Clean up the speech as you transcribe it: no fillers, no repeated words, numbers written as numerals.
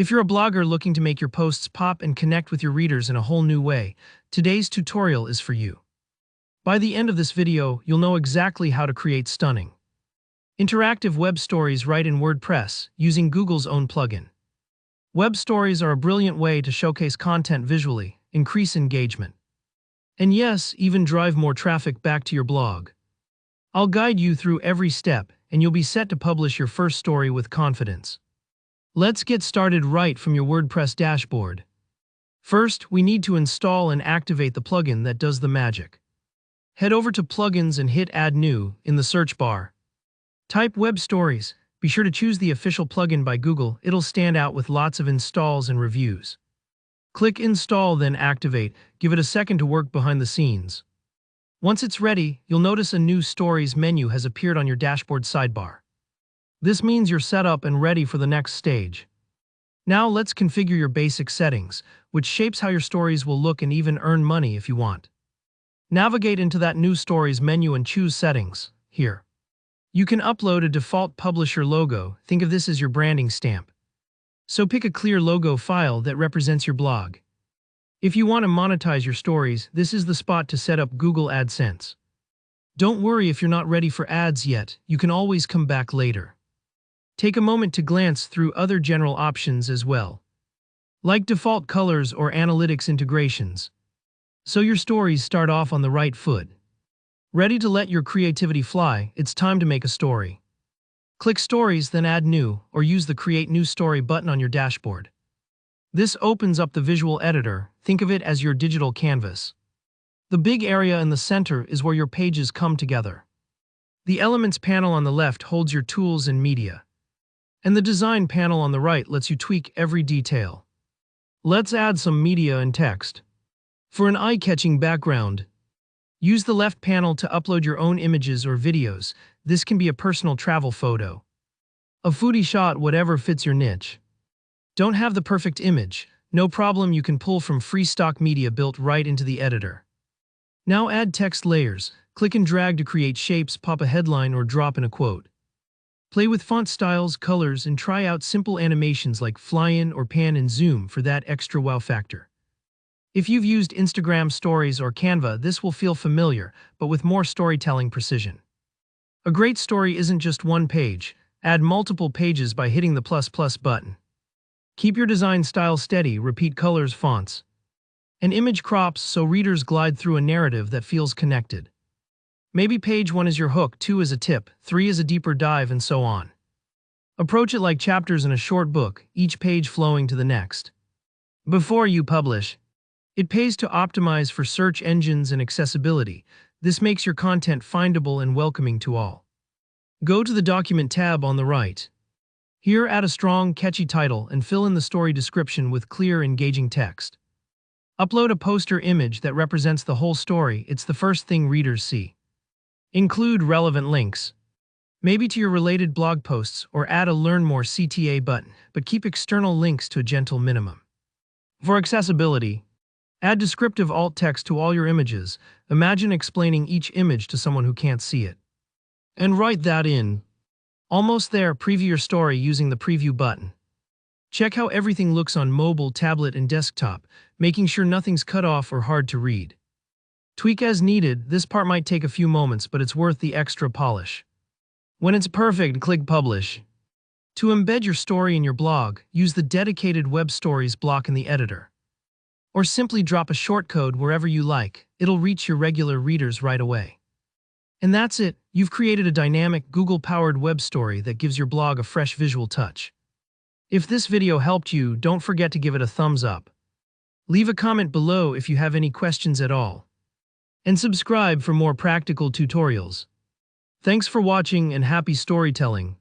If you're a blogger looking to make your posts pop and connect with your readers in a whole new way, today's tutorial is for you. By the end of this video, you'll know exactly how to create stunning, interactive web stories right in WordPress using Google's own plugin. Web stories are a brilliant way to showcase content visually, increase engagement, and yes, even drive more traffic back to your blog. I'll guide you through every step, and you'll be set to publish your first story with confidence. Let's get started right from your WordPress dashboard. First, we need to install and activate the plugin that does the magic. Head over to Plugins and hit Add New in the search bar. Type Web Stories. Be sure to choose the official plugin by Google. It'll stand out with lots of installs and reviews. Click Install, then Activate. Give it a second to work behind the scenes. Once it's ready, you'll notice a new Stories menu has appeared on your dashboard sidebar. This means you're set up and ready for the next stage. Now let's configure your basic settings, which shapes how your stories will look and even earn money if you want. Navigate into that new Stories menu and choose Settings. Here, you can upload a default publisher logo. Think of this as your branding stamp. So pick a clear logo file that represents your blog. If you want to monetize your stories, this is the spot to set up Google AdSense. Don't worry if you're not ready for ads yet, you can always come back later. Take a moment to glance through other general options as well, like default colors or analytics integrations, so your stories start off on the right foot. Ready to let your creativity fly, it's time to make a story. Click Stories, then Add New, or use the Create New Story button on your dashboard. This opens up the visual editor. Think of it as your digital canvas. The big area in the center is where your pages come together. The Elements panel on the left holds your tools and media, and the Design panel on the right lets you tweak every detail. Let's add some media and text. For an eye-catching background, use the left panel to upload your own images or videos. This can be a personal travel photo, a foodie shot, whatever fits your niche. Don't have the perfect image? No problem, you can pull from free stock media built right into the editor. Now add text layers. Click and drag to create shapes, pop a headline, or drop in a quote. Play with font styles, colors, and try out simple animations like fly in or pan and zoom for that extra wow factor. If you've used Instagram Stories or Canva, this will feel familiar, but with more storytelling precision. A great story isn't just one page. Add multiple pages by hitting the plus button. Keep your design style steady, repeat colors, fonts, and image crops so readers glide through a narrative that feels connected. Maybe page 1 is your hook, 2 is a tip, 3 is a deeper dive, and so on. Approach it like chapters in a short book, each page flowing to the next. Before you publish, it pays to optimize for search engines and accessibility. This makes your content findable and welcoming to all. Go to the Document tab on the right. Here, add a strong, catchy title and fill in the story description with clear, engaging text. Upload a poster image that represents the whole story. It's the first thing readers see. Include relevant links, maybe to your related blog posts, or add a Learn More CTA button, but keep external links to a gentle minimum. For accessibility, add descriptive alt text to all your images. Imagine explaining each image to someone who can't see it. And write that in. Almost there, preview your story using the Preview button. Check how everything looks on mobile, tablet, and desktop, making sure nothing's cut off or hard to read. Tweak as needed. This part might take a few moments, but it's worth the extra polish. When it's perfect, click Publish. To embed your story in your blog, use the dedicated Web Stories block in the editor. Or simply drop a shortcode wherever you like. It'll reach your regular readers right away. And that's it. You've created a dynamic, Google-powered web story that gives your blog a fresh visual touch. If this video helped you, don't forget to give it a thumbs up. Leave a comment below if you have any questions at all. And subscribe for more practical tutorials. Thanks for watching and happy storytelling.